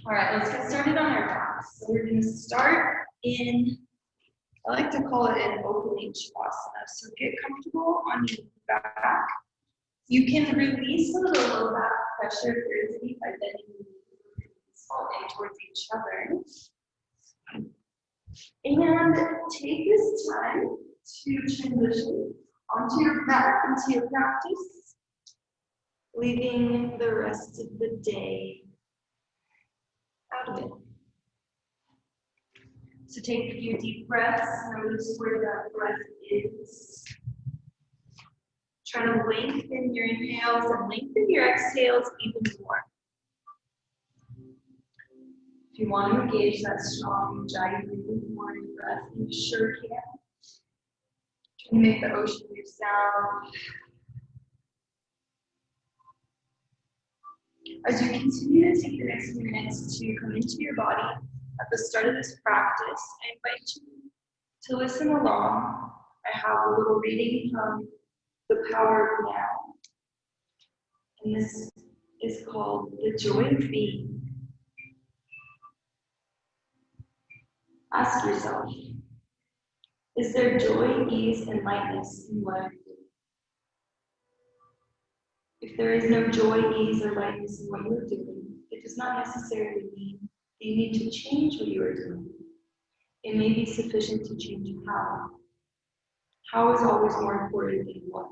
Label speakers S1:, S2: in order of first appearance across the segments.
S1: All right, let's get started on our backs. So we're going to start in, I like to call it an opening shavasana. So get comfortable on your back. You can release some of the low back pressure if there is any by bending the knees, fall in towards each other. And take this time to transition onto your mat into your practice, leaving the rest of the day out of it. So take a few deep breaths, notice where that breath is. Try to lengthen your inhales and lengthen your exhales even more. If you want to engage that strong ujjayi breathing morning breath, you sure can. Can you make the ocean wave sound? As you continue to take the next few minutes to come into your body at the start of this practice, I invite you to listen along. I have a little reading from The Power of Now. And this is called The Joy of Being. Ask yourself, is there joy, ease, and lightness in what I'm doing? If there is no joy, ease, or lightness in what you're doing, it does not necessarily mean that you need to change what you are doing. It may be sufficient to change how. How is always more important than what.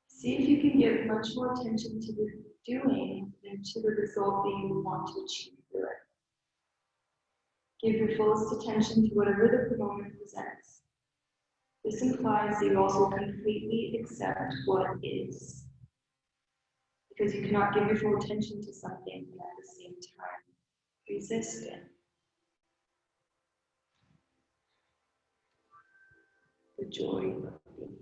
S1: See if you can give much more attention to the doing than to the result that you want to achieve through it. Give your fullest attention to whatever the moment presents. This implies that you also completely accept what is, because you cannot give your full attention to something and at the same time resist it. The joy of being.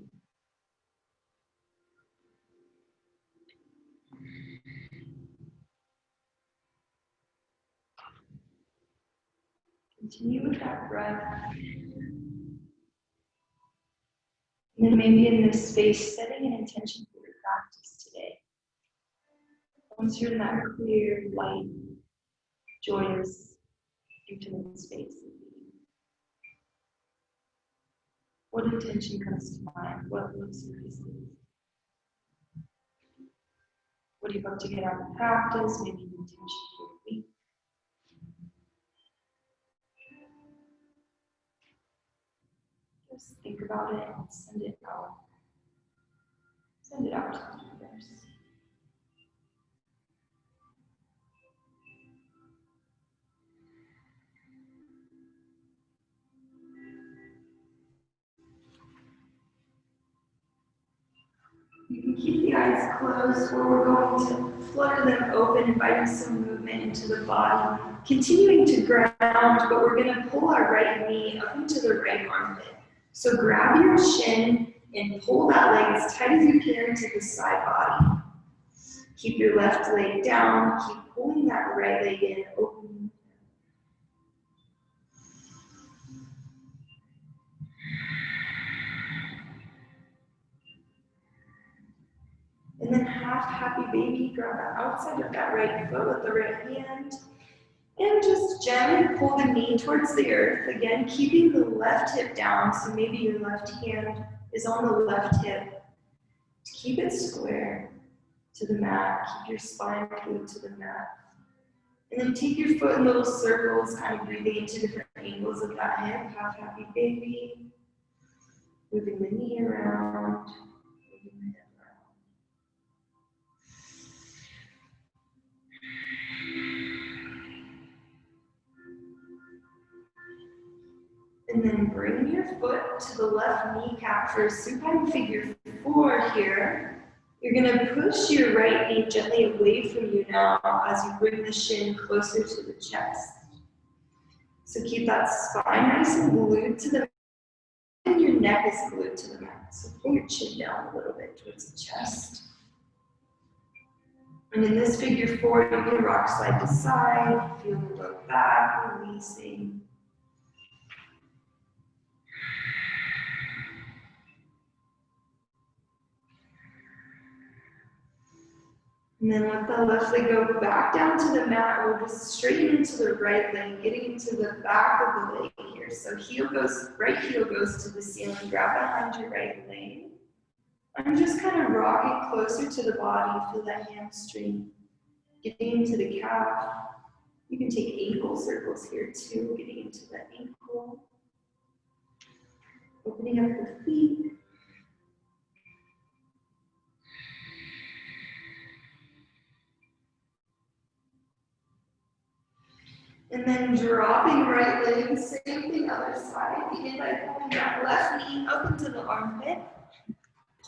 S1: Continue with that breath. And then maybe in this space, setting an intention for your practice today. Once you're in that clear, light, joyous, intimate space. What intention comes to mind? What looks surfaces? What do you hope to get out of practice? Maybe an intention for your week. Just think about it and send it out. Send it out to the universe. You can keep the eyes closed, or we're going to flutter them open, inviting some movement into the body. Continuing to ground, but we're going to pull our right knee up into the right armpit. So grab your shin and pull that leg as tight as you can to the side body. Keep your left leg down, keep pulling that right leg in, open. And then half happy baby, grab the outside of that right foot with the right hand. And just gently pull the knee towards the earth. Again, keeping the left hip down, so maybe your left hand is on the left hip. Keep it square to the mat. Keep your spine glued to the mat. And then take your foot in little circles, kind of breathing into different angles of that hip. Half happy baby. Moving the knee around. Moving the hip around. And then bring your foot to the left kneecap for supine figure 4 here. You're going to push your right knee gently away from you now as you bring the shin closer to the chest. So keep that spine nice and glued to the mat, and your neck is glued to the mat. So pull your chin down a little bit towards the chest. And in this figure 4, you can rock side to side, feel the low back, releasing. And then let the left leg go back down to the mat. We'll just straighten into the right leg, getting into the back of the leg here. So right heel goes to the ceiling. Grab behind your right leg. I'm just kind of rocking closer to the body. Feel that hamstring. Getting into the calf. You can take ankle circles here too, getting into the ankle. Opening up the feet. And then dropping right leg, same thing other side. Begin by pulling that left knee up into the armpit.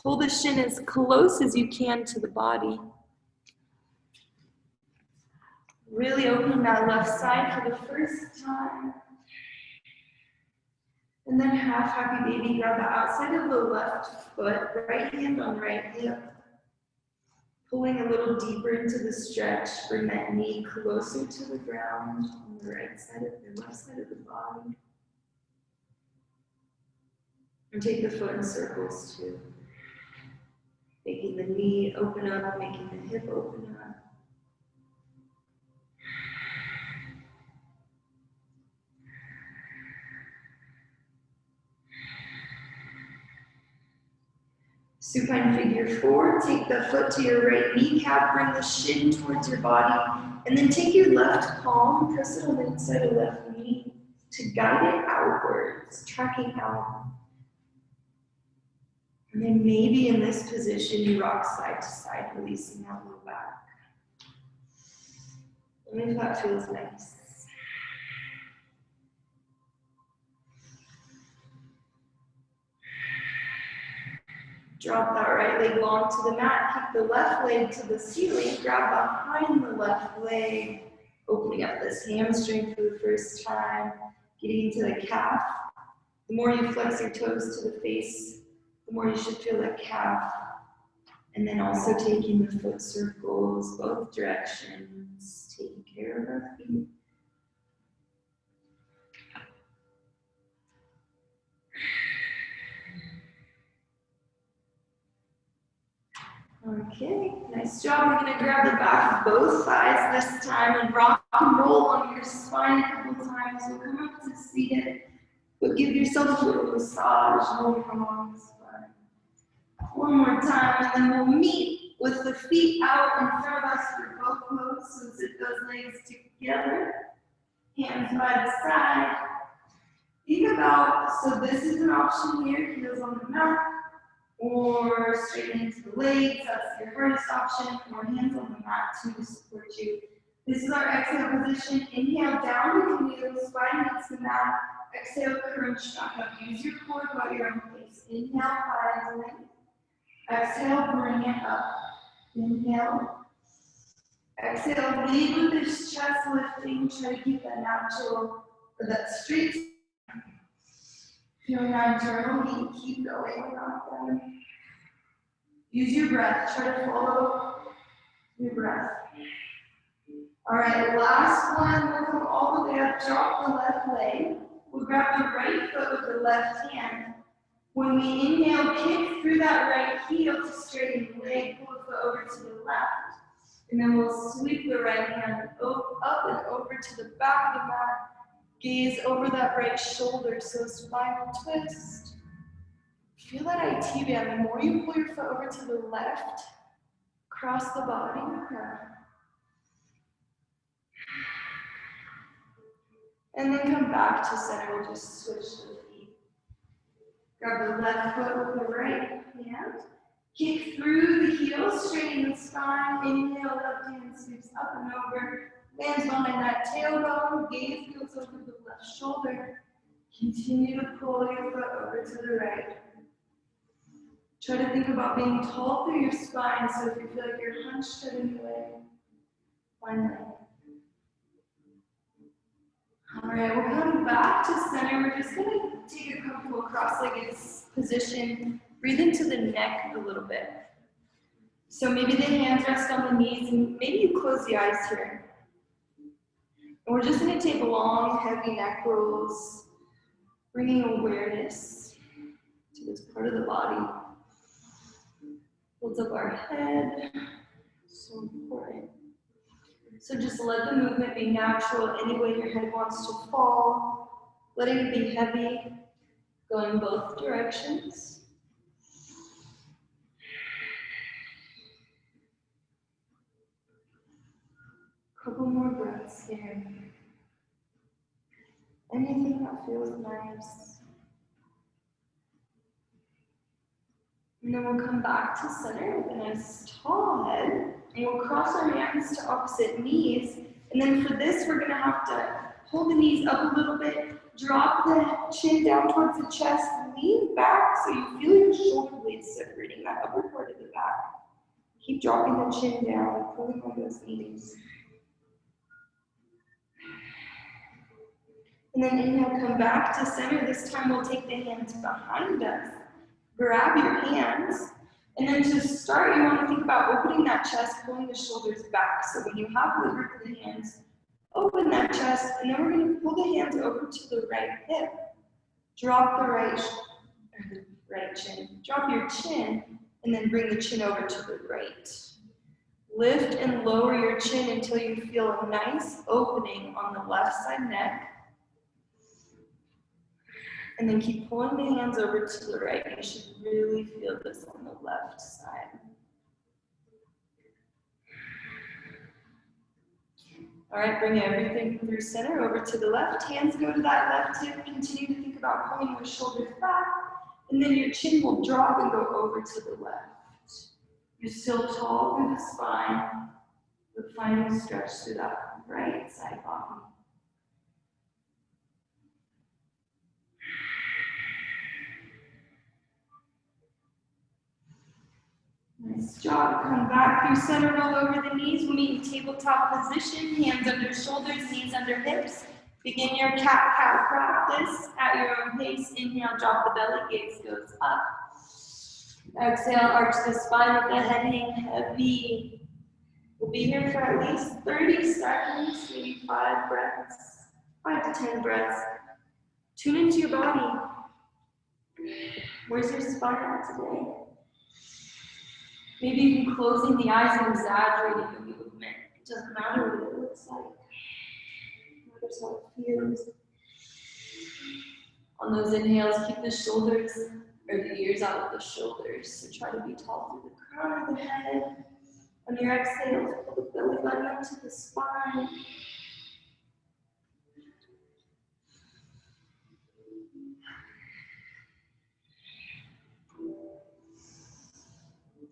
S1: Pull the shin as close as you can to the body. Really opening that left side for the first time. And then half happy baby, grab the outside of the left foot, right hand on right hip. Pulling a little deeper into the stretch, bring that knee closer to the ground on the right side of the left side of the body. And take the foot in circles too. Making the knee open up, making the hip open up. Supine figure 4, take the foot to your right kneecap, bring the shin towards your body, and then take your left palm, press it on the inside of the left knee to guide it outwards, tracking out. And then maybe in this position, you rock side to side, releasing that low back. And if that feels nice. Drop that right leg long to the mat, keep the left leg to the ceiling, grab behind the left leg, opening up this hamstring for the first time, getting into the calf. The more you flex your toes to the face, the more you should feel that calf. And then also taking the foot circles, both directions, taking care of our feet. Okay, nice job. We're going to grab the back of both sides this time and rock and roll on your spine a couple times. We'll come up to seated, but give yourself a little massage along the spine. One more time, and then we'll meet with the feet out in front of us for both poses. So zip those legs together, hands by the side. Think about, so this is an option here, heels on the mat, or straight into the legs, that's your hardest option, or hands on the mat to support you. This is our exhale position. Inhale, down the canoe, spine meets the mat. Exhale, crunch back up. Use your core, go at your own pace. Inhale, find length. Exhale, bring it up. Inhale. Exhale, lead with this chest lifting. Try to keep that natural, or that straight. Feeling that internal heat, keep going, we're not done. Use your breath, try to follow your breath. All right, last one, we'll come all the way up, drop the left leg. We'll grab the right foot with the left hand. When we inhale, kick through that right heel to straighten the leg, pull the foot over to the left. And then we'll sweep the right hand up and over to the back of the mat. Gaze over that right shoulder, so spinal twist. Feel that IT band. The more you pull your foot over to the left, cross the body. And then come back to center. We'll just switch the feet. Grab the left foot with the right hand. Kick through the heel, straighten the spine. Inhale, left hand sweeps up and over. Lands behind that tailbone, gaze goes over the left shoulder. Continue to pull your foot over to the right. Try to think about being tall through your spine, so if you feel like you're hunched at any way, find that. All right, we're coming back to center. We're just going to take a comfortable cross-legged position. Breathe into the neck a little bit. So maybe the hands rest on the knees, and maybe you close the eyes here. And we're just going to take long, heavy neck rolls, bringing awareness to this part of the body. Holds up our head, So important. So just let the movement be natural any way your head wants to fall, letting it be heavy, going both directions. Couple more breaths here. Anything that feels nice. And then we'll come back to center with a nice tall head. And we'll cross our hands to opposite knees. And then for this, we're gonna have to hold the knees up a little bit, drop the chin down towards the chest, lean back so you feel your shoulder blades separating that upper part of the back. Keep dropping the chin down, pulling on those knees. And then inhale, come back to center. This time we'll take the hands behind us. Grab your hands. And then to start, you want to think about opening that chest, pulling the shoulders back. So when you have the grip of the hands, open that chest, and then we're going to pull the hands over to the right hip. Drop the right chin. Drop your chin, and then bring the chin over to the right. Lift and lower your chin until you feel a nice opening on the left side neck. And then keep pulling the hands over to the right. You should really feel this on the left side. All right, bring everything through center over to the left. Hands go to that left hip. Continue to think about pulling your shoulders back. And then your chin will drop and go over to the left. You're still tall through the spine, but finding stretch through that right side body. Nice job. Come back through center, roll over the knees. We'll meet in tabletop position, hands under shoulders, knees under hips. Begin your cat-cow practice at your own pace. Inhale, drop the belly, gaze goes up. Exhale, arch the spine with the head hang heavy. We'll be here for at least 30 seconds, maybe 5 breaths, 5 to 10 breaths. Tune into your body. Where's your spine at today? Maybe even closing the eyes and exaggerating the movement. It doesn't matter what it looks like. It matters how it feels. On those inhales, keep the shoulders or the ears out of the shoulders. So try to be tall through the crown of the head. On your exhales, pull the belly button up to the spine.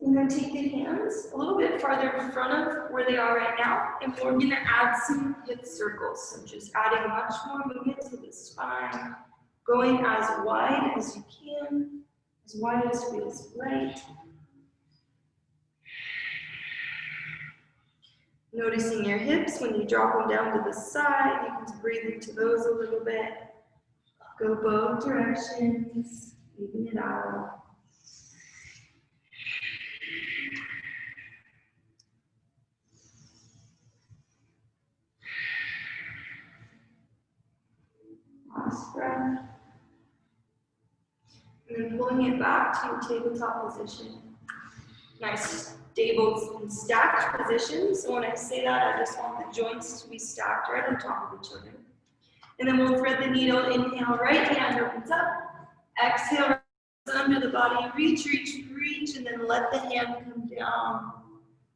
S1: And then take the hands a little bit farther in front of where they are right now, and we're going to add some hip circles. So just adding much more movement to the spine, going as wide as you can, as wide as feels right. Noticing your hips when you drop them down to the side, you can breathe into those a little bit. Go both directions, even it out. Last breath. And then pulling it back to your tabletop position. Nice stable and stacked position. So when I say that, I just want the joints to be stacked right on top of each other. And then we'll thread the needle. Inhale, right hand opens up. Exhale, under the body. Reach, reach, reach, and then let the hand come down.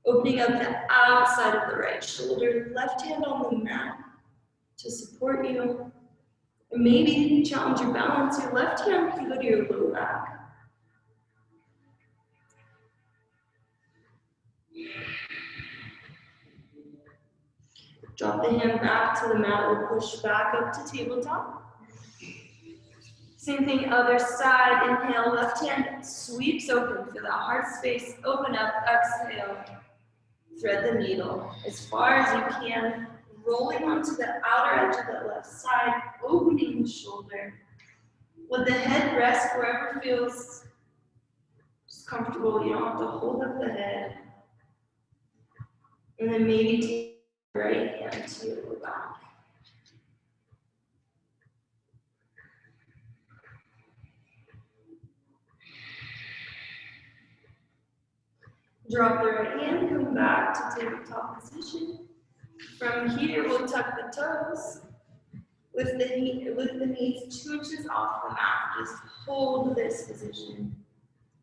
S1: Opening up the outside of the right shoulder. Left hand on the mat to support you. And maybe challenge your balance. Your left hand can go to your low back. Drop the hand back to the mat or push back up to tabletop. Same thing, other side. Inhale, left hand sweeps open. Feel that heart space. Open up, exhale. Thread the needle as far as you can. Rolling onto the outer edge of the left side. Opening the shoulder. Let the head rest wherever feels just comfortable. You don't have to hold up the head. And then maybe take the right hand to your lower back. Drop the right hand, come back to tabletop position. From here, we'll tuck the toes. Lift the knees 2 inches off the mat. Just hold this position.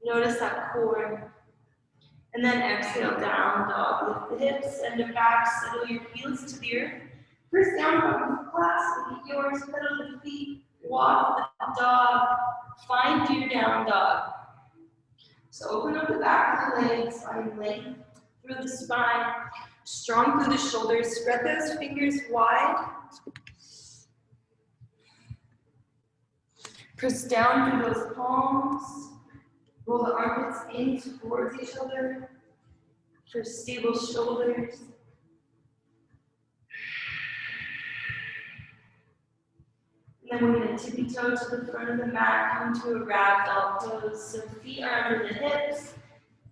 S1: Notice that core. And then exhale, down dog. Lift the hips, send it back, settle your heels to the earth. First down dog, clasp, look at yours, pedal the feet, walk the dog, find your down dog. So open up the back of the legs, find length through the spine, strong through the shoulders, spread those fingers wide. Press down through those palms, roll the armpits in towards each other for stable shoulders. And then we're going to tippy toe to the front of the mat, come to a ragdoll pose. So feet are under the hips,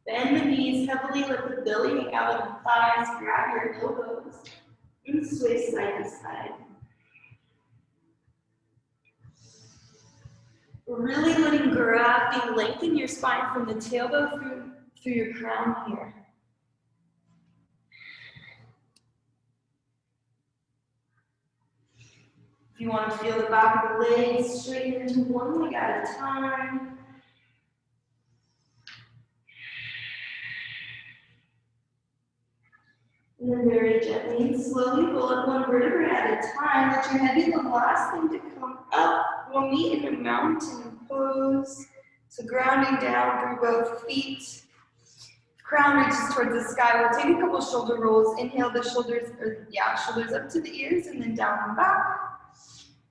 S1: bend the knees heavily, let the belly hang out of the thighs, grab your elbows, and sway side to side. Really letting gravity lengthen your spine from the tailbone through your crown here. If you want to feel the back of the legs, straighten into one leg at a time. And then very gently and slowly roll up one vertebra at a time. Let your head be the last thing to come up. We'll meet in a mountain pose. So grounding down through both feet. Crown reaches towards the sky. We'll take a couple shoulder rolls. Inhale the shoulders up to the ears and then down and back.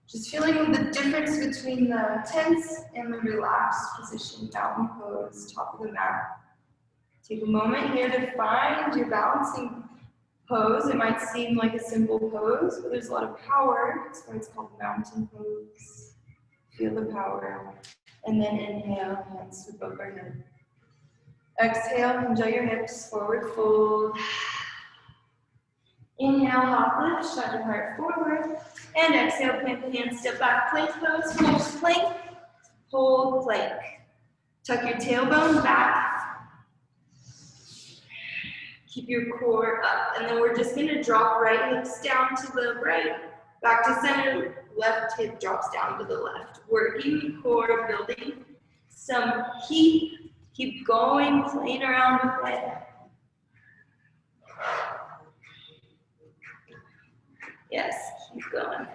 S1: Just feeling the difference between the tense and the relaxed position. Mountain pose, top of the mat. Take a moment here to find your balancing pose. It might seem like a simple pose, but there's a lot of power. That's why it's called mountain pose. Feel the power. And then inhale, hands sweep overhead. Exhale, enjoy your hips, forward fold. Inhale, hop lift, shut your heart forward. And exhale, plant the hands, step back, plank pose, hold plank, hold plank. Tuck your tailbone back. Keep your core up. And then we're just gonna drop right hips down to the right, back to center, left hip drops down to the left. Working the core, building some heat. Keep going, playing around with it. Yes, keep going.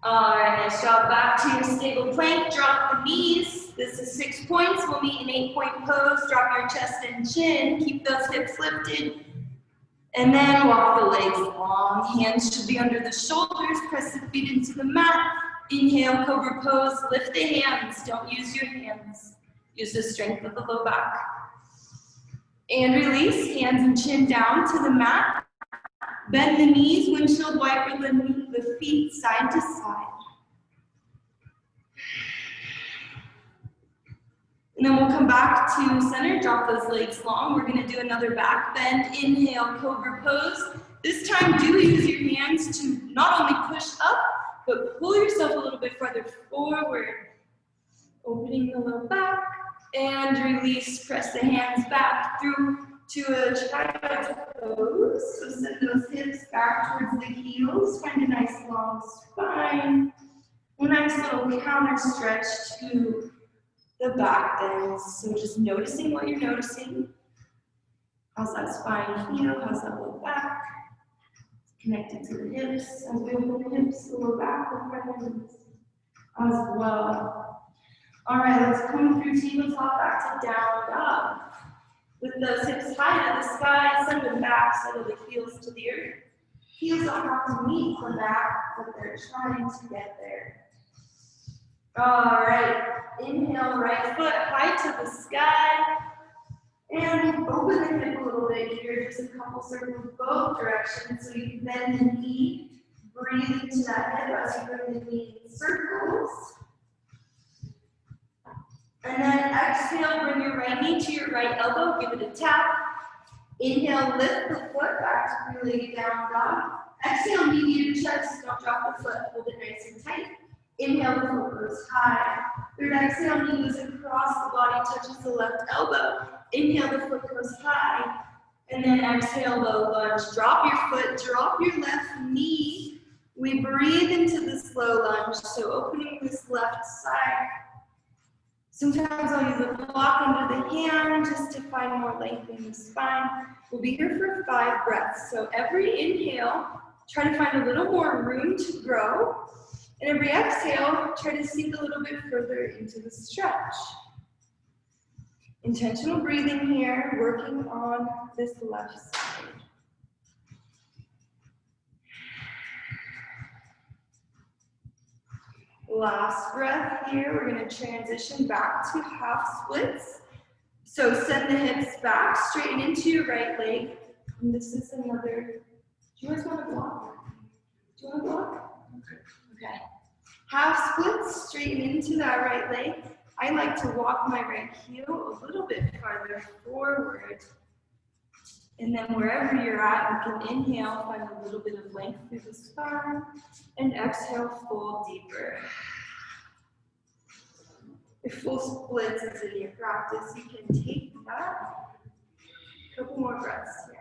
S1: All right, nice job. Back to your stable plank. Drop the knees. This is 6 points. We'll meet in 8-point pose. Drop your chest and chin. Keep those hips lifted. And then walk the legs long. Hands should be under the shoulders. Press the feet into the mat. Inhale, cobra pose. Lift the hands. Don't use your hands. Use the strength of the low back. And release. Hands and chin down to the mat. Bend the knees. Windshield wiper the feet side to side. And then we'll come back to center. Drop those legs long. We're going to do another back bend. Inhale, cobra pose. This time, do use your hands to not only push up, but pull yourself a little bit further forward. Opening the low back and release. Press the hands back through to a child's pose. So send those hips back towards the heels. Find a nice long spine. A nice little counter stretch to the back bends. So just noticing what you're noticing. How's that spine feel? How's that low back? Connected to the hips. As we open the hips, the low back, the front ends as well. All right, let's come through tabletop back to down dog. With those hips high to the sky, send them back, settle the heels to the earth. Heels don't have to meet the mat, but they're trying to get there. All right, inhale, right foot high to the sky. And open the hip a little bit here, just a couple circles both directions. So you can bend the knee, breathe into that hip as you bring the knee in circles. And then exhale, bring your right knee to your right elbow, give it a tap. Inhale, lift the foot back to three-legged down dog. Exhale, knee to your chest, don't drop the foot, hold it nice and tight. Inhale, the foot goes high. Third exhale, knees across the body, touches the left elbow. Inhale, the foot goes high. And then exhale, low lunge. Drop your foot, drop your left knee. We breathe into this low lunge, so opening this left side. Sometimes I'll use a block under the hand just to find more length in the spine. We'll be here for 5 breaths. So every inhale, try to find a little more room to grow. And every exhale, try to sink a little bit further into the stretch. Intentional breathing here, working on this left side. Last breath here, we're going to transition back to half splits. So send the hips back, straighten into your right leg. And this is another, do you guys want to block? Do you want to block? Okay. Half splits, straighten into that right leg. I like to walk my right heel a little bit farther forward. And then wherever you're at, you can inhale, find a little bit of length through the spine, and exhale, fold deeper. If full splits is in your practice, you can take that. A couple more breaths here.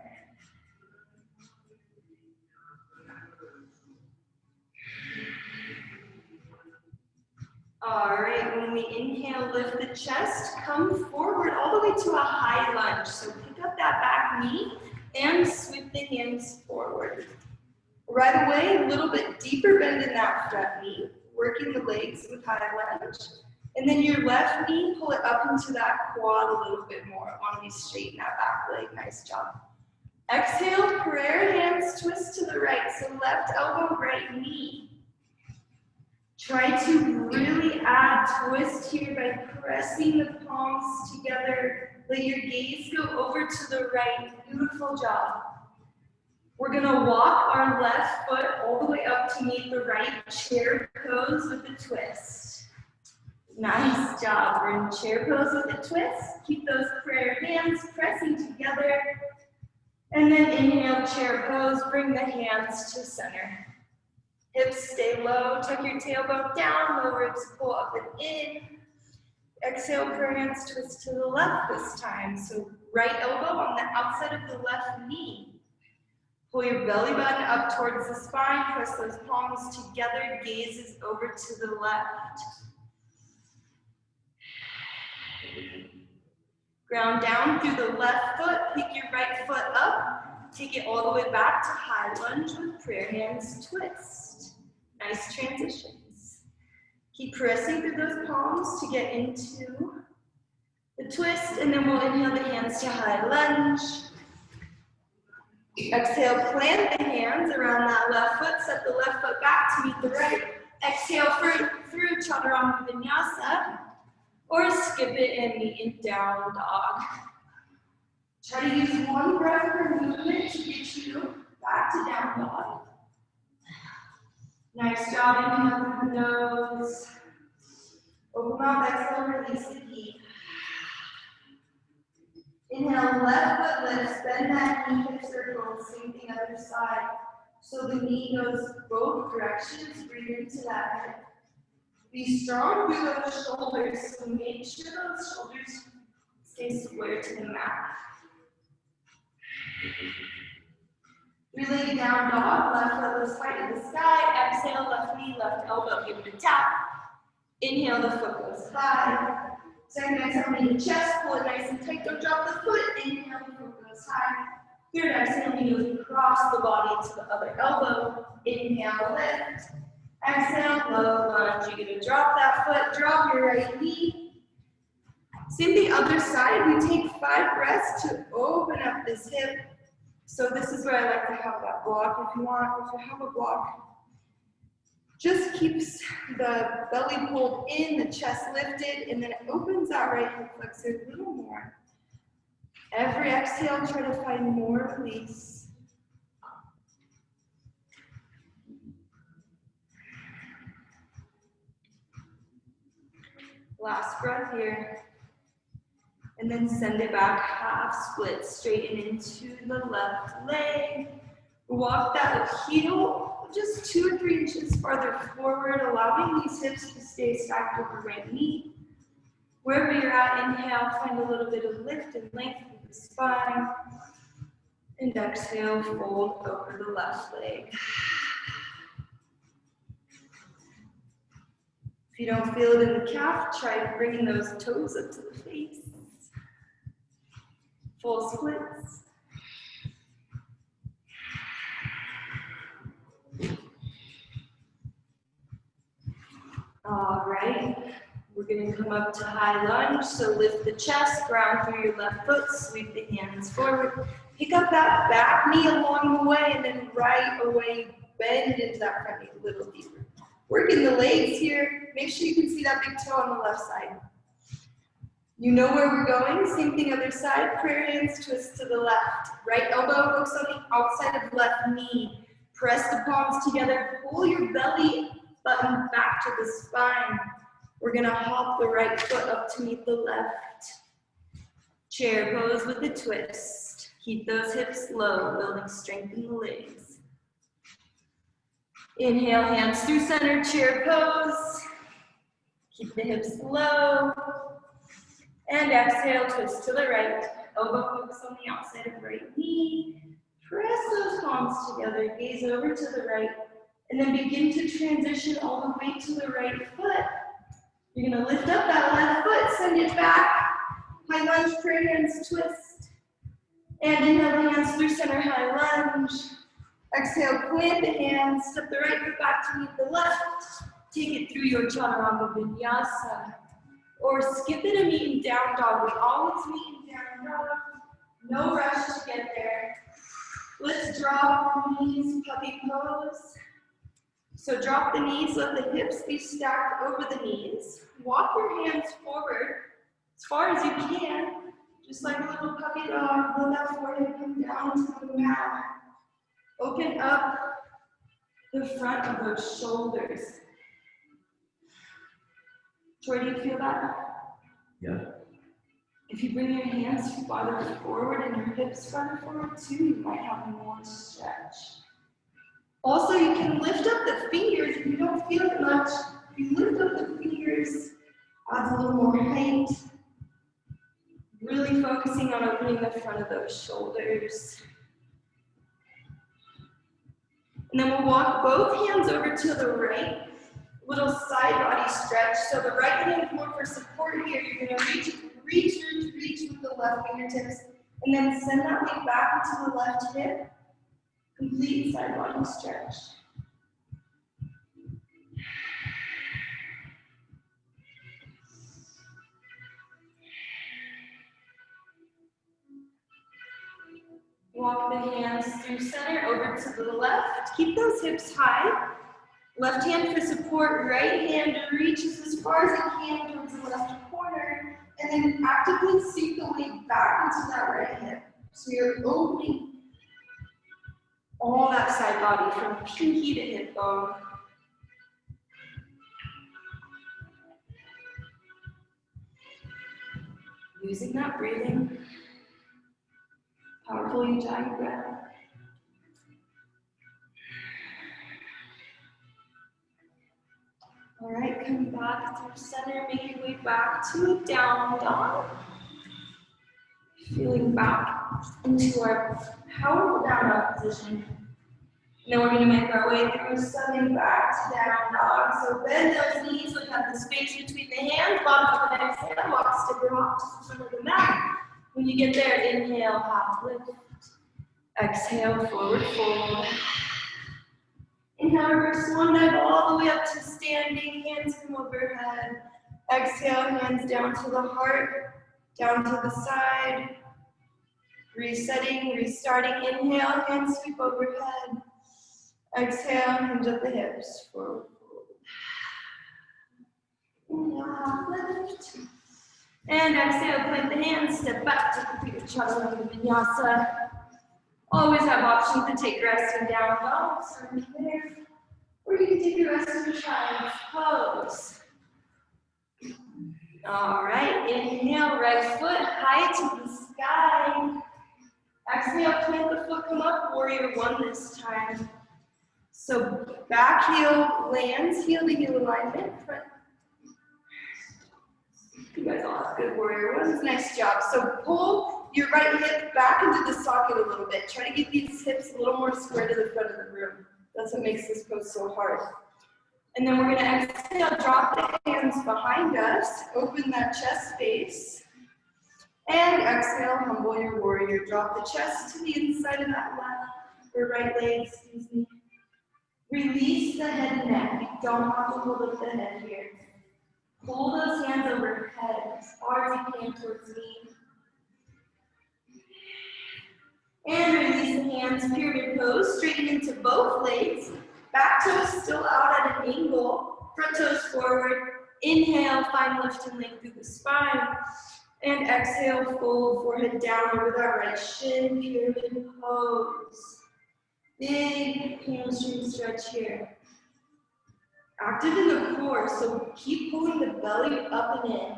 S1: All right, when we inhale, lift the chest, come forward all the way to a high lunge. So pick up that back knee and sweep the hands forward. Right away, a little bit deeper bend in that front knee, working the legs with high lunge. And then your left knee, pull it up into that quad a little bit more. I want to straighten that back leg. Nice job. Exhale, prayer hands twist to the right. So left elbow, right knee. Try to really add twist here by pressing the palms together. Let your gaze go over to the right. Beautiful job. We're gonna walk our left foot all the way up to meet the right chair pose with a twist. Nice job. We're in chair pose with a twist. Keep those prayer hands pressing together. And then inhale, chair pose. Bring the hands to center. Hips stay low, tuck your tailbone down, low ribs pull up and in. Exhale, prayer hands twist to the left this time. So right elbow on the outside of the left knee. Pull your belly button up towards the spine, press those palms together, gazes over to the left. Ground down through the left foot, pick your right foot up, take it all the way back to high lunge with prayer hands twist. Nice transitions. Keep pressing through those palms to get into the twist, and then we'll inhale the hands to high lunge. Exhale, plant the hands around that left foot, set the left foot back to meet the right. Exhale through Chaturanga Vinyasa, or skip it and meet in down dog. Try to use one breath per movement to get you back to down dog. Nice job, inhale through the nose. Open mouth, exhale, release the knee. Inhale, left foot lifts, bend that knee, hip circle, same thing other side. So the knee goes both directions, breathe into that hip. Be strong through those shoulders, so make sure those shoulders stay square to the mat. Three-legged down dog, left foot lifts high to the sky. Exhale, left knee, left elbow, give it a tap. Inhale, the foot goes high. Second exhale, knee to chest, pull it nice and tight, don't drop the foot. Inhale, the foot goes high. Third exhale, knee goes across the body to the other elbow. Inhale, lift. Exhale, low lunge. You're gonna drop that foot, drop your right knee. Same thing, other side. We take 5 breaths to open up this hip. So this is where I like to have that block. If you have a block, just keeps the belly pulled in, the chest lifted, and then it opens that right hip flexor a little more. Every exhale, try to find more release. Last breath here. And then send it back, half split, straighten into the left leg. Walk that heel just 2 or 3 inches farther forward, allowing these hips to stay stacked over right knee. Wherever you're at, inhale, find a little bit of lift and length through the spine. And exhale, fold over the left leg. If you don't feel it in the calf, try bringing those toes up to the face. Full splits. All right, we're going to come up to high lunge. So lift the chest, ground through your left foot, sweep the hands forward. Pick up that back knee along the way, and then right away, bend into that front knee a little deeper. Working the legs here. Make sure you can see that big toe on the left side. You know where we're going. Same thing other side. Prayer hands twist to the left. Right elbow hooks on the outside of left knee. Press the palms together. Pull your belly button back to the spine. We're going to hop the right foot up to meet the left. Chair pose with a twist. Keep those hips low, building strength in the legs. Inhale, hands through center, chair pose. Keep the hips low. And exhale, twist to the right. Elbow hooks on the outside of right knee. Press those palms together, gaze over to the right. And then begin to transition all the way to the right foot. You're gonna lift up that left foot, send it back. High lunge, prayer hands, twist. And inhale, hands through center, high lunge. Exhale, plant the hands, step the right foot back to meet the left. Take it through your chaturanga vinyasa. Or skip it and meet in down dog. We always meet in down dog. No rush to get there. Let's drop the knees, puppy pose. So drop the knees, let the hips be stacked over the knees. Walk your hands forward as far as you can. Just like a little puppy dog, let that forehead come down to the mat. Open up the front of those shoulders. Troy, do you feel that?
S2: Yeah.
S1: If you bring your hands farther forward and your hips farther forward too, you might have more stretch. Also, you can lift up the fingers if you don't feel it much. If you lift up the fingers, adds a little more height. Really focusing on opening the front of those shoulders. And then we'll walk both hands over to the right. Little side body stretch. So the right hand more for support here. You're going to reach with the left fingertips. And then send that weight back into the left hip. Complete side body stretch. Walk the hands through center over to the left. Keep those hips high. Left hand for support, right hand reaches as far as it can towards the left corner, and then actively sink the weight back into that right hip. So you're opening all that side body from pinky to hip bone. Using that breathing, powerful ujjayi breath. All right, come back through center, make your way back to down dog. Feeling back into our powerful down dog position. And then we're going to make our way through stepping back to down dog. So bend those knees, look at the space between the hands, bottom of the next hand, walk, step your hop to the front of the mat. When you get there, inhale, half lift. Exhale, forward fold. Inhale, reverse swan dive all the way up to standing, hands come overhead. Exhale, hands down to the heart, down to the side. Resetting, restarting, inhale, hands sweep overhead. Exhale, hinge at the hips, forward fold. Inhale, half lift. And exhale, plant the hands, step back to complete your chaturanga vinyasa. Always have options to take resting down dog, starting there. Or you can take your rest in child's pose. All right, inhale, right foot high to the sky. Exhale, plant the foot, come up, warrior one this time. So back heel lands, heel to heel alignment. Front
S2: You guys all have good warrior ones. Nice job. So pull your right hip back into the socket a little bit. Try to get these hips a little more square to the front of the room. That's what makes this pose so hard. And then we're going to exhale, drop the hands behind us, open that chest space. And exhale, humble your warrior. Drop the chest to the inside of that left or right leg, excuse me. Release the head and neck. You don't have to hold up the head here. Pull those hands overhead as far as you can towards me. And release the hands, pyramid pose, straighten into both legs. Back toes still out at an angle. Front toes forward. Inhale, find lift and length through the spine. And exhale, fold forehead down over that right shin, pyramid pose. Big hamstring stretch here. Active in the core, so keep pulling the belly up and in.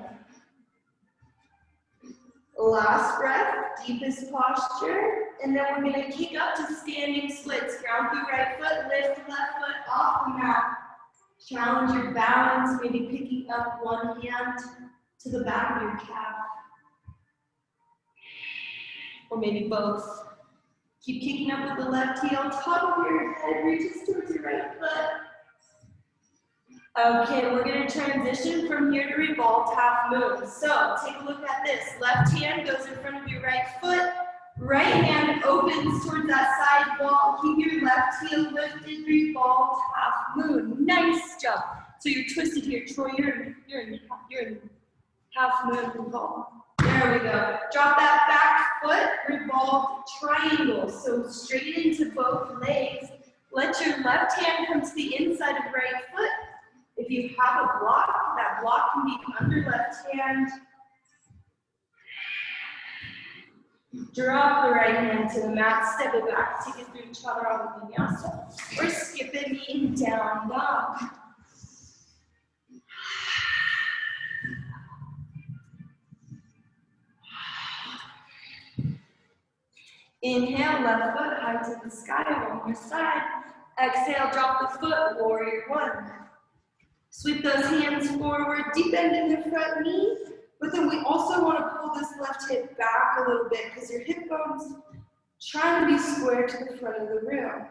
S2: Last breath, deepest posture, and then we're going to kick up to standing splits. Ground through right foot, lift left foot off the mat. Challenge your balance, maybe picking up one hand to the back of your calf. Or maybe both. Keep kicking up with the left heel, top of your head reaches towards your right foot. Okay, we're going to transition from here to revolved half moon. So take a look at this. Left hand goes in front of your right foot. Right hand opens towards that side wall. Keep your left heel lifted, revolved half moon. Nice job. So you're twisted here. Troy, you're in half moon revolve. There we go. Drop that back foot, revolved triangle. So straighten into both legs. Let your left hand come to the inside of right foot. If you have a block, that block can be under left hand. Drop the right hand to the mat, step it back, take it through Chaturanga Vinyasa, or skip it, in down dog. Inhale, left foot high to the sky, one more side. Exhale, drop the foot, warrior one. Sweep those hands forward, deep bend in the front knee, but then we also want to pull this left hip back a little bit because your hip bone's trying to be square to the front of the room.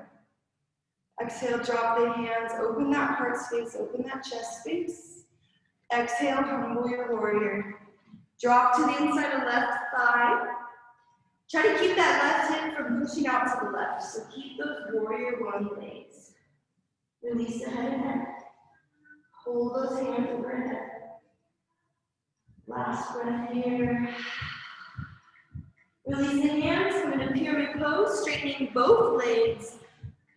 S2: Exhale, drop the hands, open that heart space, open that chest space. Exhale, humble your warrior. Drop to the inside of left thigh. Try to keep that left hip from pushing out to the left, so keep those warrior one legs. Release the head and neck. Hold those hands overhead. Last breath here. Release the hands, come into pyramid pose, straightening both legs.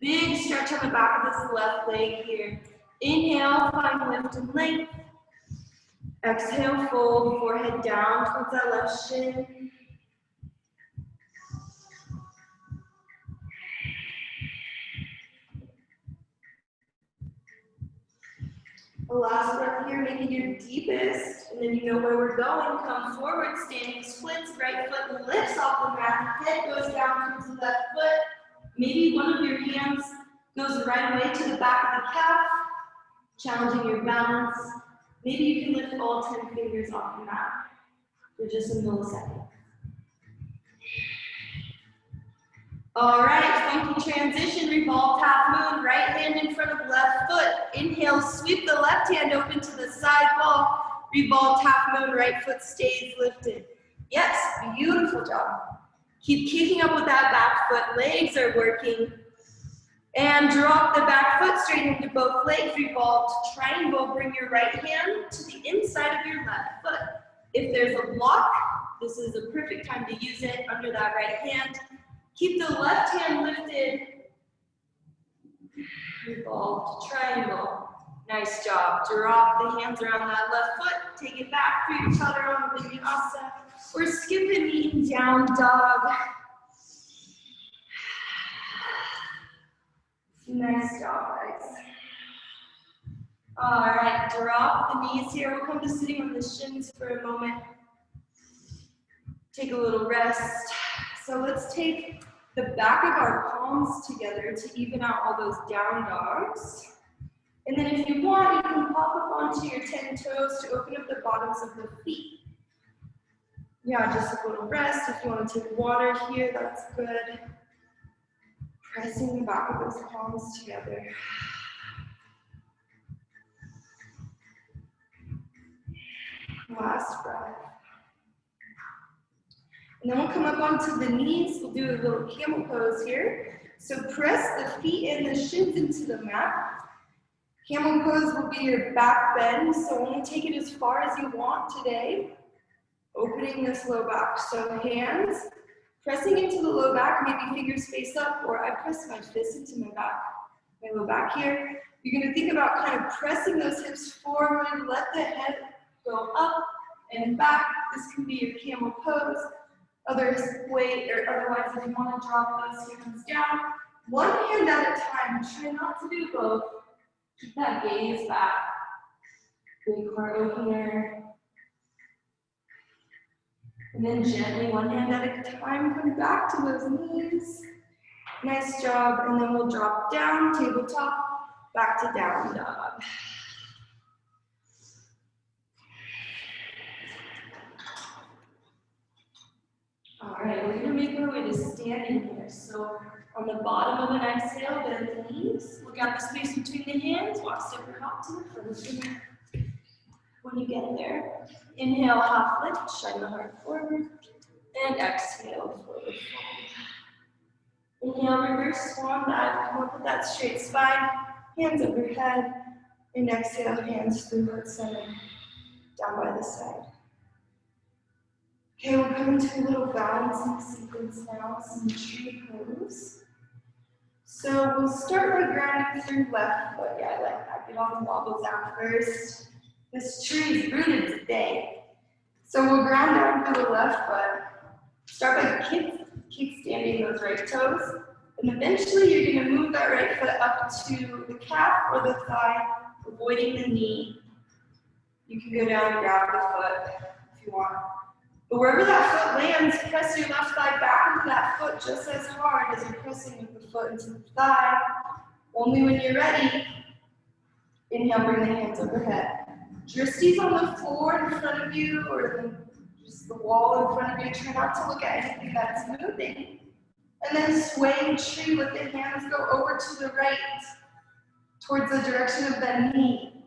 S2: Big stretch on the back of this left leg here. Inhale, find lift and length. Exhale, fold forehead down towards that left shin. Last breath here, make it your deepest, and then you know where we're going. Come forward, standing splits, right foot lifts off the mat, head goes down towards the left foot. Maybe one of your hands goes right away to the back of the calf, challenging your balance. Maybe you can lift all 10 fingers off the mat for just a millisecond. All right, funky transition, revolved half moon, right hand in front of left foot. Inhale, sweep the left hand open to the side wall. Revolved half moon, right foot stays lifted. Yes, beautiful job. Keep kicking up with that back foot, legs are working. And drop the back foot straight into both legs, revolved triangle. Bring your right hand to the inside of your left foot. If there's a block, this is the perfect time to use it under that right hand. Keep the left hand lifted. Revolved triangle. Nice job. Drop the hands around that left foot. Take it back through your Chaturanga Vinyasa. Or skip it, in down dog. Nice job, guys. All right, drop the knees here. We'll come to sitting on the shins for a moment. Take a little rest. So let's take the back of our palms together to even out all those down dogs. And then if you want, you can pop up onto your 10 toes to open up the bottoms of the feet. Yeah, just a little rest. If you want to take water here, that's good. Pressing the back of those palms together. Last breath. And then we'll come up onto the knees. We'll do a little camel pose here. So press the feet and the shins into the mat. Camel pose will be your back bend, so only take it as far as you want today. Opening this low back. So hands pressing into the low back, maybe fingers face up, or I press my fist into my back, my low back here. You're gonna think about kind of pressing those hips forward, let the head go up and back. This can be your camel pose. Otherwise, if you want to drop those hands down, one hand at a time. Try not to do both. Keep that gaze back. Big heart opener. And then gently, one hand at a time, come back to those knees. Nice job. And then we'll drop down, tabletop, back to down dog. All right, we're gonna make our way to standing here. So on the bottom of an exhale, bend the knees. Look out the space between the hands. Walk super hop to the front. When you get there, inhale, half lift, shine the heart forward. And exhale, forward fold. Inhale, reverse swan dive. Come up with that straight spine. Hands overhead. And exhale, hands through heart center. Down by the side. Okay, we're coming to a little balancing sequence now, some tree pose. So we'll start by grounding through left foot. Yeah, I like that. Get all the wobbles out first. This tree is rooted today. So we'll ground down through the left foot. Start by kick-standing those right toes. And eventually you're gonna move that right foot up to the calf or the thigh, avoiding the knee. You can go down and grab the foot if you want. But wherever that foot lands, press your left thigh back into that foot just as hard as you're pressing with the foot into the thigh. Only when you're ready, inhale, bring the hands overhead. Dristies on the floor in front of you or just the wall in front of you. Try not to look at anything that's moving. And then swaying tree, let the hands go over to the right, towards the direction of the knee.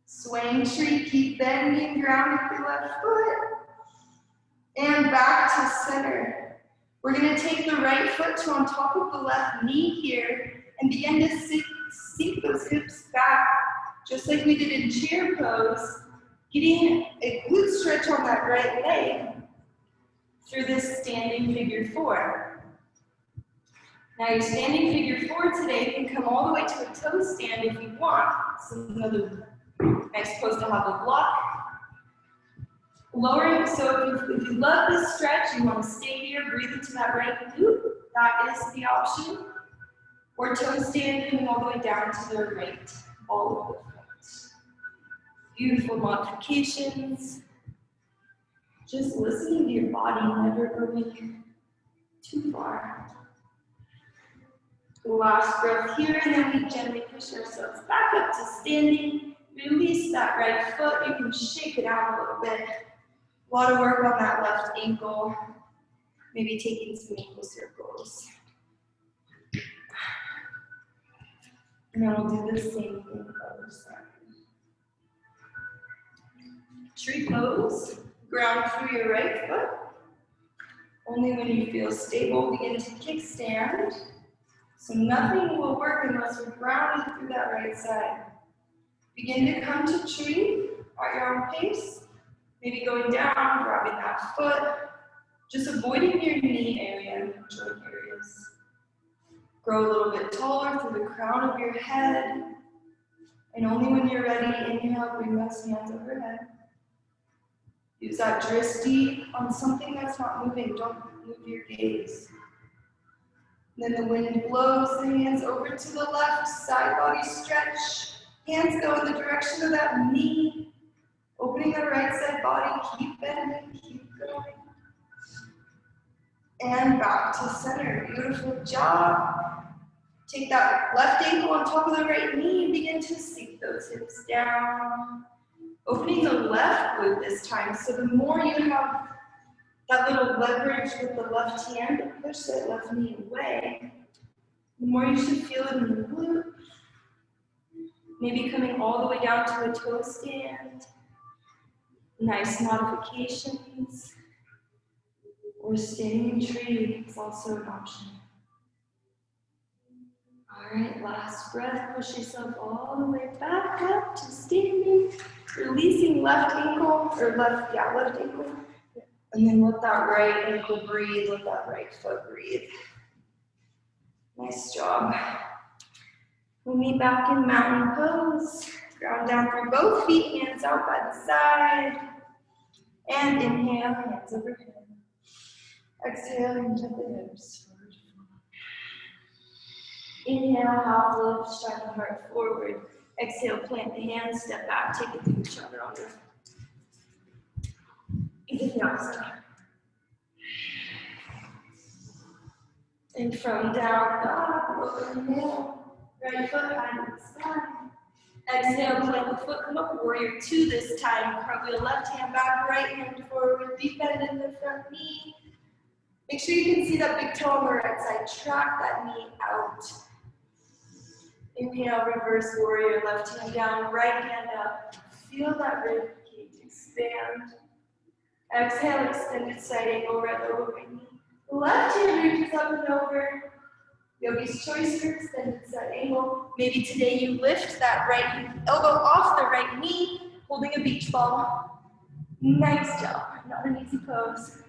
S2: Swaying tree, keep bending, grounding your left foot. And back to center. We're gonna take the right foot to on top of the left knee here and begin to sink those hips back, just like we did in chair pose, getting a glute stretch on that right leg through this standing figure four. Now your standing figure four today can come all the way to a toe stand if you want. It's another nice pose to have a block. Lowering, so if you love this stretch, you want to stay here, breathe into that right glute, that is the option. Or toe stand and all the way down to the right, all of the foot. Beautiful modifications. Just listening to your body, never going too far. Last breath here, and then we gently push ourselves back up to standing. Release that right foot, you can shake it out a little bit. A lot of work on that left ankle, maybe taking some ankle circles. And then we'll do the same thing other side. Tree pose, ground through your right foot. Only when you feel stable, begin to kickstand. So nothing will work unless we're grounded through that right side. Begin to come to tree at your own pace. Maybe going down, grabbing that foot, just avoiding your knee area, joint areas. Grow a little bit taller through the crown of your head. And only when you're ready, inhale, bring those hands overhead. Use that dristy on something that's not moving. Don't move your gaze. And then the wind blows the hands over to the left, side body stretch. Hands go in the direction of that knee. Opening the right side body, keep bending, keep going. And back to center, beautiful job. Take that left ankle on top of the right knee and begin to sink those hips down. Opening the left glute this time. So the more you have that little leverage with the left hand to push that left knee away, the more you should feel it in the glute. Maybe coming all the way down to a toe stand. Nice modifications. Or standing tree is also an option. All right, last breath. Push yourself all the way back up to standing. Releasing left ankle, or left ankle. And then let that right ankle breathe, let that right foot breathe. Nice job. We'll meet back in mountain pose. Ground down through both feet, hands out by the side. And inhale, hands overhead. Exhale, into the hips. Inhale, half lift, shine the heart forward. Exhale, plant the hands, step back, take it to chaturanga. Vinyasa. And from down dog, inhale, right foot high to the sky. Exhale, plant the foot, come up, warrior two this time. Cartwheel left hand back, right hand forward, deep bend in the front knee. Make sure you can see that big toe on the right side. Track that knee out. Inhale, reverse warrior, left hand down, right hand up. Feel that rib cage expand. Exhale, extended side angle, right over right knee. Left hand reaches up and over. Yogi's choice for extended side angle. Maybe today you lift that right elbow off the right knee, holding a beach ball. Nice job, not an easy pose.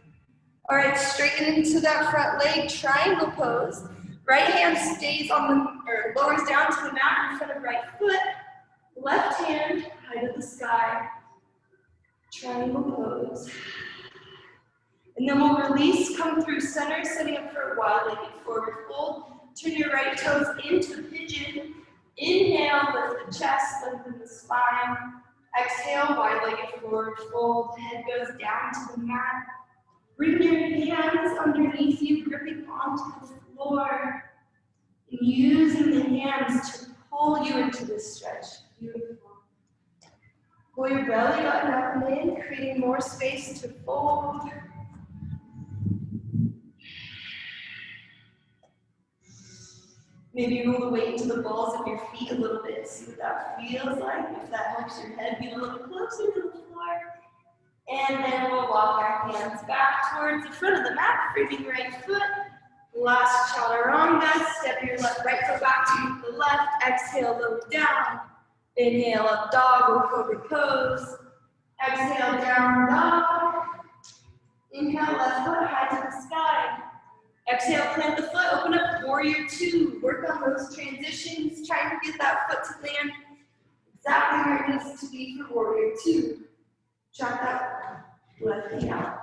S2: All right, straighten into that front leg, triangle pose. Right hand stays on the, or lowers down to the mat in front of right foot. Left hand, high to the sky. Triangle pose. And then we'll release, come through center, setting up for a wide-legged forward fold. Turn your right toes into pigeon. Inhale, lift the chest, lengthen the spine. Exhale, wide-legged forward fold. Head goes down to the mat. Bring your hands underneath you, gripping onto the floor. And using the hands to pull you into this stretch. Beautiful. Pull your belly button up and in, creating more space to fold. Maybe roll the weight into the balls of your feet a little bit. See what that feels like. If that helps your head get a little closer to the floor. And then we'll walk our hands back towards the front of the mat, framing right foot. Last chaturanga. Step your right foot back to the left. Exhale, lower down. Inhale, up dog or cobra pose. Exhale, down dog. Inhale, left foot high to the sky. Exhale, plant the foot, open up warrior two. Work on those transitions, trying to get that foot to land exactly where it needs to be for warrior two. Track that left knee out.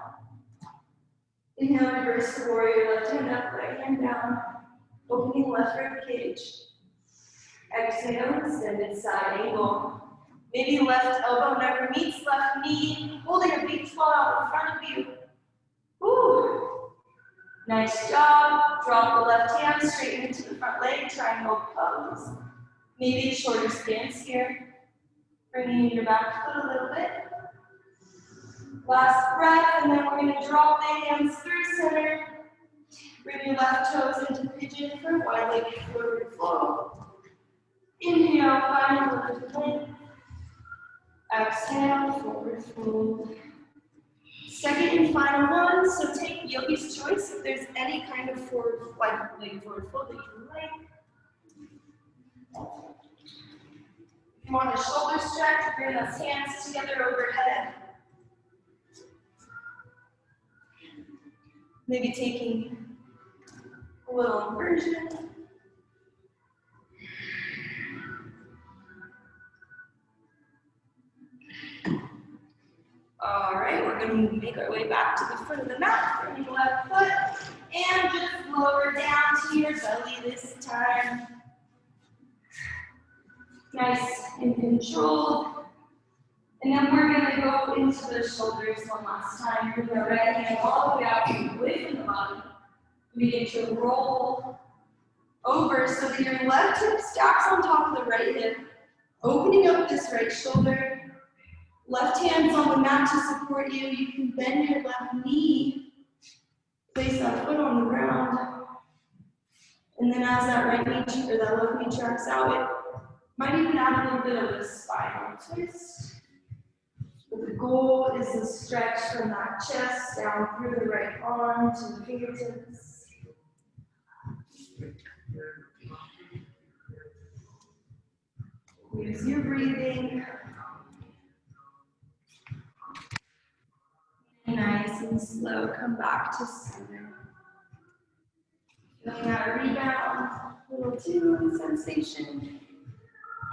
S2: Inhale, reverse the warrior, left hand up, right hand down. Opening left rib cage. Exhale, extended side angle. Maybe left elbow never meets left knee, holding a beach ball out in front of you. Woo. Nice job. Drop the left hand straight into the front leg, triangle pose. Maybe a shorter stance here. Bringing your back foot a little bit. Last breath, and then we're going to drop the hands through center. Bring your left toes into pigeon for wide-legged forward flow. Inhale, final lift length. Exhale, forward fold. Second and final one, so take yogi's choice if there's any kind of forward, like forward fold that you like. If you want a shoulder stretch, bring those hands together overhead. Maybe taking a little inversion. All right, we're going to make our way back to the front of the mat, bring your left foot, and just lower down to your belly this time. Nice and controlled. And then we're going to go into the shoulders one last time. Bring our right hand all the way out away from the body. Begin to roll over so that your left hip stacks on top of the right hip, opening up this right shoulder. Left hand's on the mat to support you. You can bend your left knee, place that foot on the ground. And then as that right knee or that left knee tracks out, it might even add a little bit of a spinal twist. But the goal is to stretch from that chest down through the right arm to the fingertips. Use your breathing. Nice and slow, come back to center. Feeling that rebound, little tingling sensation.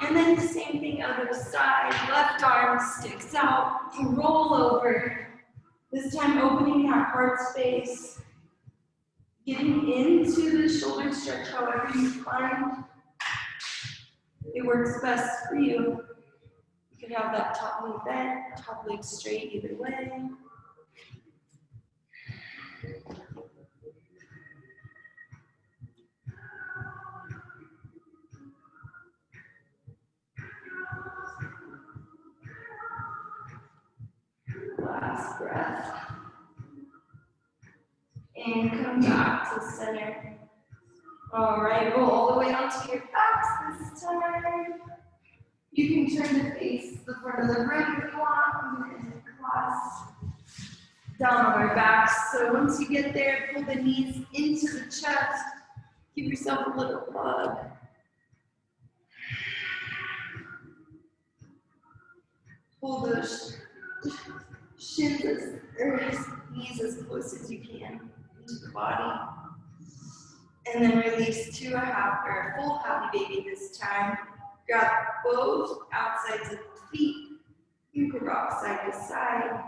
S2: And then the same thing other side, left arm sticks out, roll over. This time opening that heart space, getting into the shoulder stretch however you find it works best for you. You can have that top knee bent, top leg straight either way. Last breath. And come back to center. All right, roll all the way onto your backs this time. You can turn to face the front of the right if you want. And cross down on our backs. So once you get there, pull the knees into the chest. Give yourself a little hug. Pull those shins or knees as close as you can into the body. And then release to a full happy baby this time. Grab both outsides of the feet. You can rock side to side.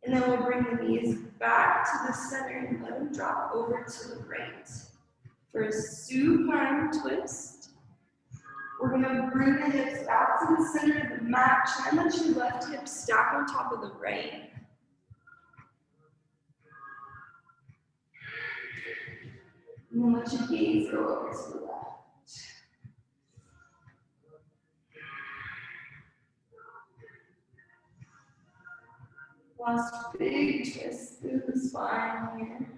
S2: And then we'll bring the knees back to the center and let them drop over to the right. For a supine twist, we're going to bring the hips back to the center of the mat. Try and let your left hip stack on top of the right. And then let your gaze go over to the left. Last big twist through the spine here.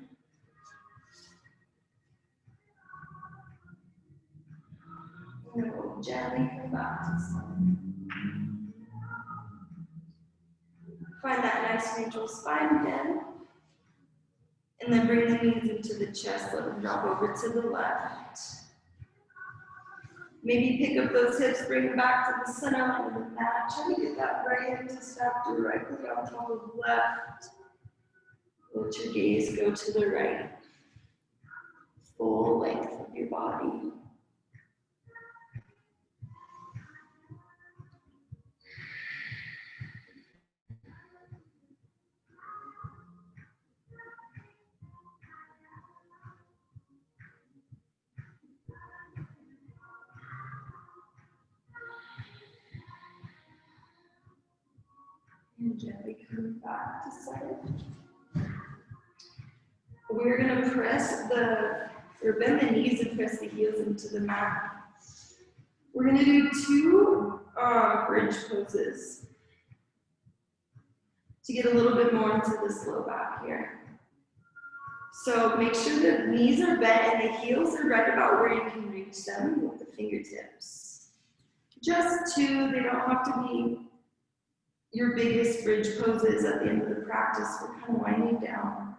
S2: And then we'll gently come back to center. Find that nice neutral spine again. And then bring the knees into the chest, let them drop over to the left. Maybe pick up those hips, bring them back to the center line of the mat. Try to get that right hip to stack directly on top of the left. Let your gaze go to the right. Full length of your body. And gently come back to center. We're going to bend the knees and press the heels into the mat. We're going to do two bridge poses to get a little bit more into this low back here. So make sure the knees are bent and the heels are right about where you can reach them with the fingertips. Just two, they don't have to be your biggest bridge poses at the end of the practice. We're kind of winding down.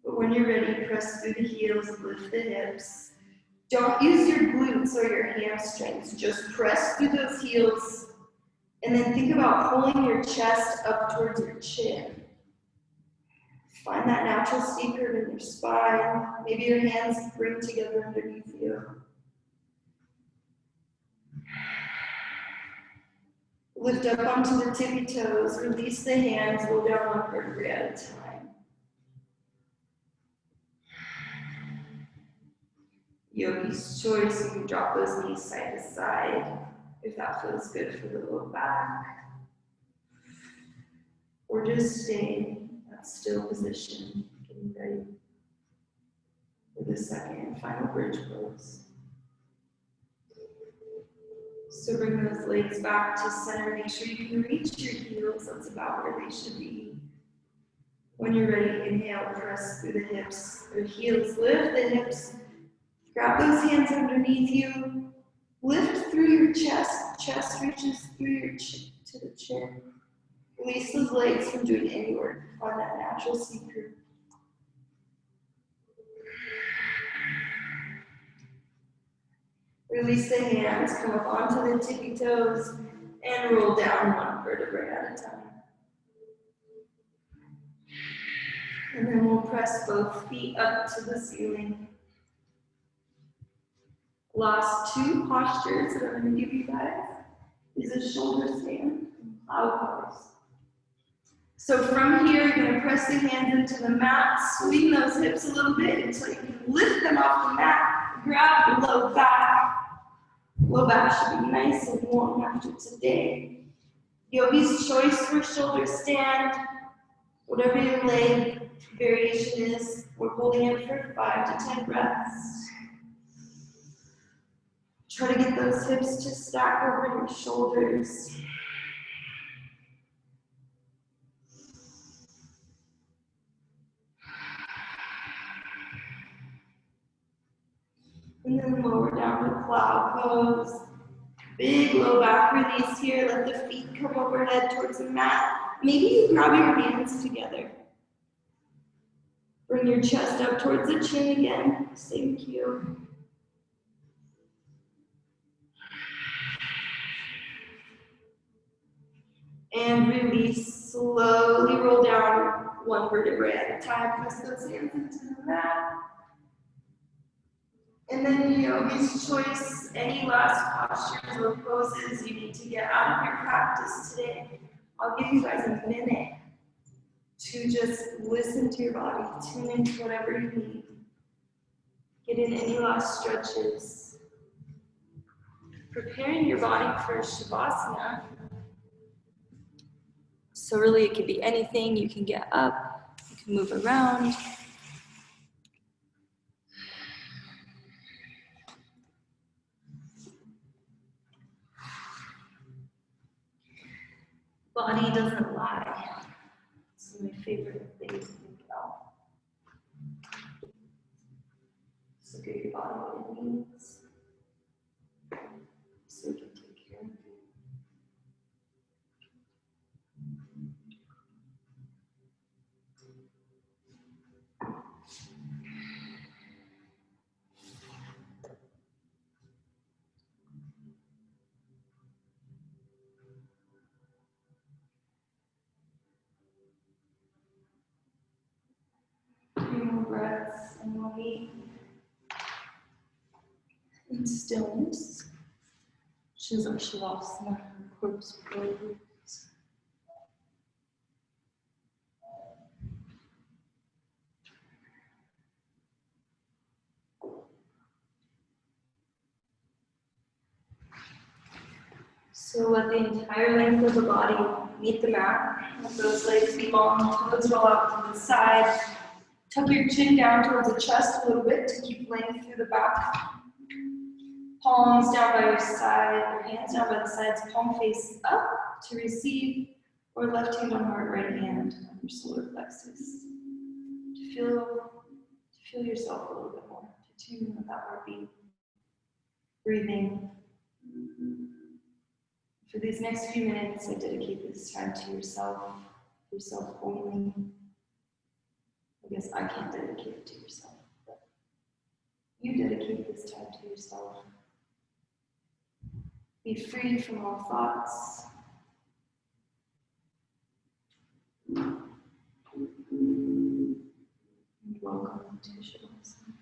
S2: But when you're ready, press through the heels, lift the hips. Don't use your glutes or your hamstrings. Just press through those heels and then think about pulling your chest up towards your chin. Find that natural steep curve in your spine. Maybe your hands bring together underneath you. Lift up onto the tippy toes. Release the hands. Roll down one vertebrae at a time. Yogi's choice. You can drop those knees side to side. if that feels good for the low back. Or just stay in that still position, getting ready for the second and final bridge pose. So bring those legs back to center. Make sure you can reach your heels. That's about where they should be. When you're ready, inhale, press through the hips or heels. Lift the hips. Grab those hands underneath you. Lift through your chest. Chest reaches through your to the chin. Release those legs from doing any work. Find that natural seat-through. Release the hands, come up onto the tippy toes, and roll down one vertebrae at a time. And then we'll press both feet up to the ceiling. Last two postures that I'm going to give you guys is a shoulder stand and cloud pose. So from here, you're going to press the hands into the mat, swing those hips a little bit until you can lift them off the mat. Grab your low back. Low back should be nice and warm after today. Yogi's choice for shoulder stand. Whatever your leg variation is, we're holding it for 5 to 10 breaths. Try to get those hips to stack over your shoulders. And then lower down to cloud pose. Big low back release here. Let the feet come overhead towards the mat. Maybe you grab your hands together. Bring your chest up towards the chin again. Same cue. And release. Slowly roll down one vertebrae at a time. Press those hands into the mat. And then Yogi's choice, any last postures or poses you need to get out of your practice today. I'll give you guys a minute to just listen to your body, tune into whatever you need. Get in any last stretches. Preparing your body for Shavasana. So really it could be anything. You can get up, you can move around. Body doesn't lie. It's one of my favorite things to think about. So give your body what it needs. So you can take care of it. Three more breaths and we'll meet in stillness, which is our Shavasana, corpse pose. So let the entire length of the body meet the mat. Let those legs be long, toes roll out to the side. Tuck your chin down towards the chest a little bit to keep length through the back. Palms down by your side, your hands down by the sides, palm face up to receive, or left hand on heart, right hand on your solar plexus. To feel yourself a little bit more, to tune in with that heartbeat. Breathing. For these next few minutes, I dedicate this time to yourself only. I guess I can't dedicate it to yourself, but you dedicate this time to yourself. Be free from all thoughts. And welcome to Shavasana.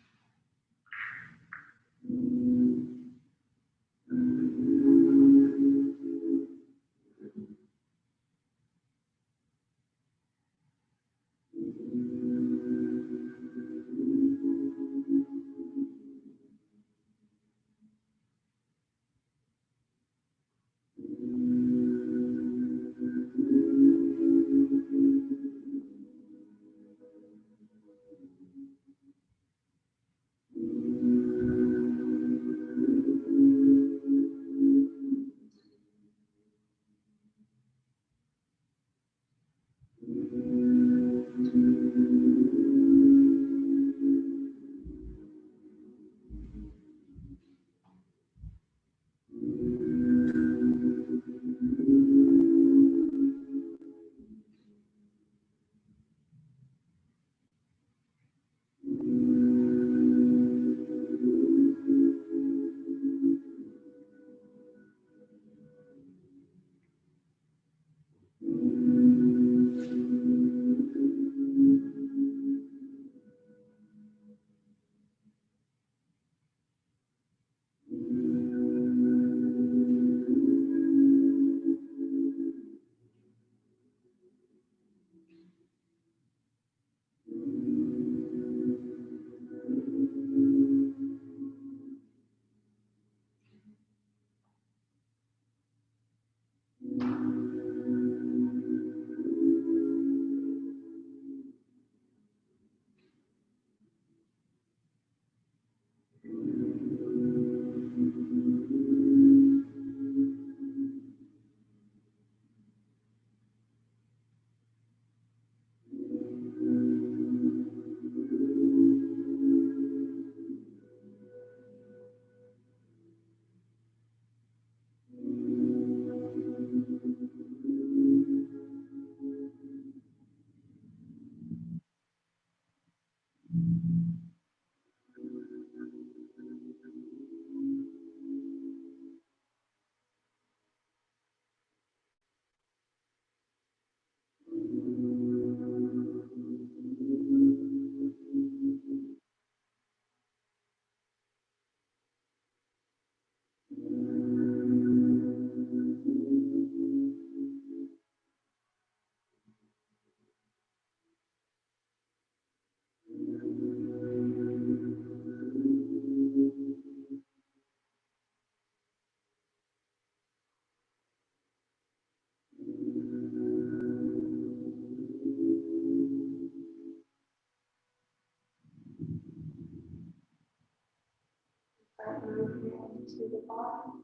S1: through the body,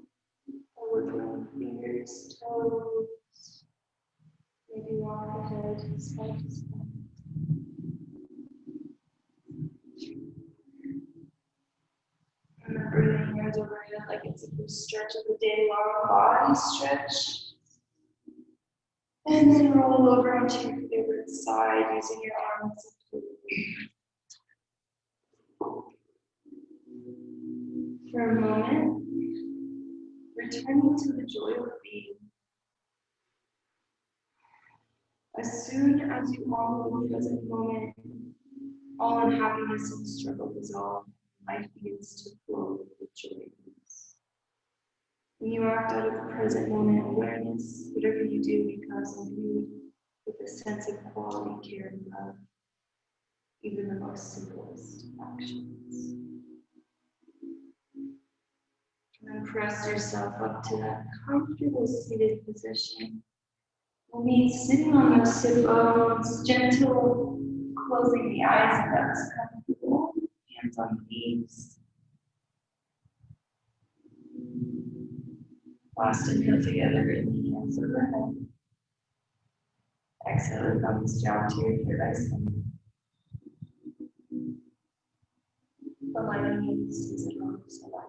S1: or with your own fingers, toes, maybe walk ahead, side to side. And then breathing hands overhead like it's a good stretch of the day long body stretch. And then roll over onto your favorite side using your arms. For a moment, returning to the joy of being. As soon as you honor the present moment, all unhappiness and struggle dissolve. Life begins to flow with joy. When you act out of the present moment awareness, whatever you do becomes imbued with a sense of quality, care, and love, even the most simplest actions. And then press yourself up to that comfortable seated position. Maybe sitting on the sit bones, gentle closing the eyes if that's comfortable, hands on the knees. Last inhale together in the hands overhead. Exhale, thumbs down to your third eye center. The light on you sees it on so light.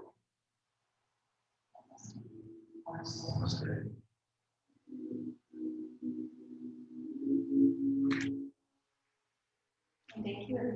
S1: Thank you, everyone.